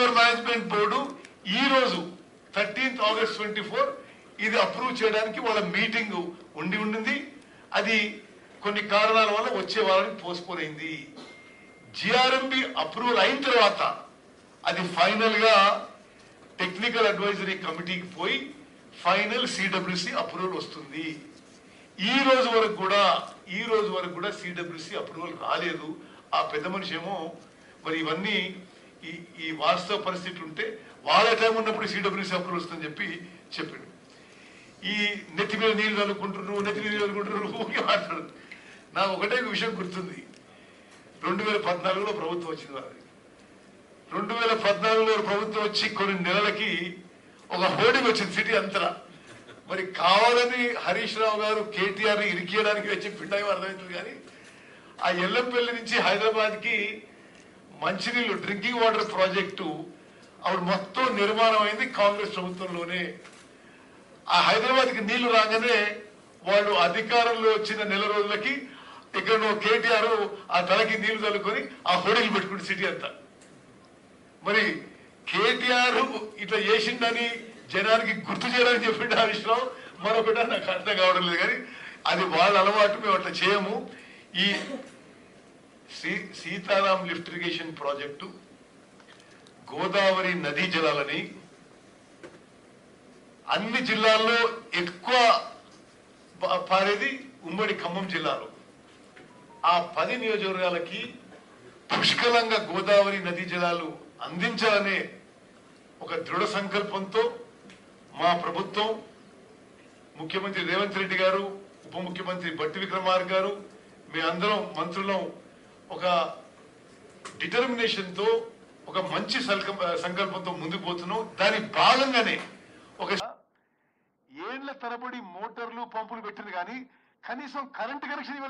River management board ఈ రోజు 13th August 24 ఇది అప్రూవ్ చేయడానికి వాళ్ళ మీటింగ్ ఉండింది. అది కొన్ని కారణాల వల్ల వచ్చే వారానికి పోస్ట్పోన్ అయింది. జిఆర్ఎంబి అప్రూవల్ అయిన తర్వాత అది ఫైనల్ గా టెక్నికల్ అడ్వైజరీ కమిటీకి పోయి ఫైనల్ సిడబ్ల్యూసి అప్రూవల్ వస్తుంది. ఈ రోజు వరకు కూడా సిడబ్ల్యూసి అప్రూవల్ రాలేదు. ఆ పెద్ద మనిషి ఏమో మరి ఇవన్నీ ఈ వాస్తవ పరిస్థితి ఉంటే వాళ్ళ టైం ఉన్నప్పుడు సిడబ్ల్యూసి అప్రూవల్ వస్తుందని చెప్పాడు. ఈ నెత్తి మీద నీళ్లు చల్లుకుంటున్నారు ఊరికే మాట్లాడు. నాకు ఒకటే విషయం గుర్తుంది. 2014లో ప్రభుత్వం వచ్చింది. వారి 2014లో ప్రభుత్వం వచ్చి కొన్ని నెలలకి ఒక హోర్డింగ్ వచ్చింది సిటీ అంతా. మరి కావాలని హరీష్ రావు గారు కేటీఆర్ ఇరికియడానికి వచ్చి పిండాయి అర్థమవుతుంది. కానీ ఆ ఎల్లంపల్లి నుంచి హైదరాబాద్ కి మంచినీళ్ళు డ్రింకింగ్ వాటర్ ప్రాజెక్టు అప్పుడు మొత్తం నిర్మాణం అయింది కాంగ్రెస్ ప్రభుత్వంలోనే. ఆ హైదరాబాద్ కి నీళ్లు రాగానే వాళ్ళు అధికారంలో వచ్చిన నెల రోజులకి ఇక్కడ కేటీఆర్ ఆ తలకి నీళ్లు చల్లుకొని ఆ హోర్డింగ్లు పెట్టుకుంటే సిటీ అంతా. మరి కేటీఆర్ ఇట్లా చేసిండని జనానికి గుర్తు చేయడానికి చెప్పిండు హరీష్ రావు. మరొకటి నాకు అర్థం కావడం లేదు. కానీ అది వాళ్ళ అలవాటు, మేము అట్లా చేయము. ఈ Sitaram lift irrigation project Godavari నదీ జలాలని అన్ని జిల్లాల్లో ఎక్కువ పారేది ఉమ్మడి ఖమ్మం జిల్లాలో. ఆ 10 నియోజకవర్గాలకి పుష్కలంగా గోదావరి నదీ జలాలు అందించాలనే ఒక దృఢ సంకల్పంతో మా ప్రభుత్వం, ముఖ్యమంత్రి రేవంత్ రెడ్డి గారు, ఉప ముఖ్యమంత్రి బట్టి విక్రమార్క గారు, మేమందరం మంత్రులం ఒక డిటర్మినేషన్ తో ఒక మంచి సంకల్పంతో ముందుకు పోతున్నాం. దాని భాగంగానే ఒక ఏళ్ల తరబడి మోటార్లు పంపులు పెట్టింది కానీ కనీసం కరెంట్ కనెక్షన్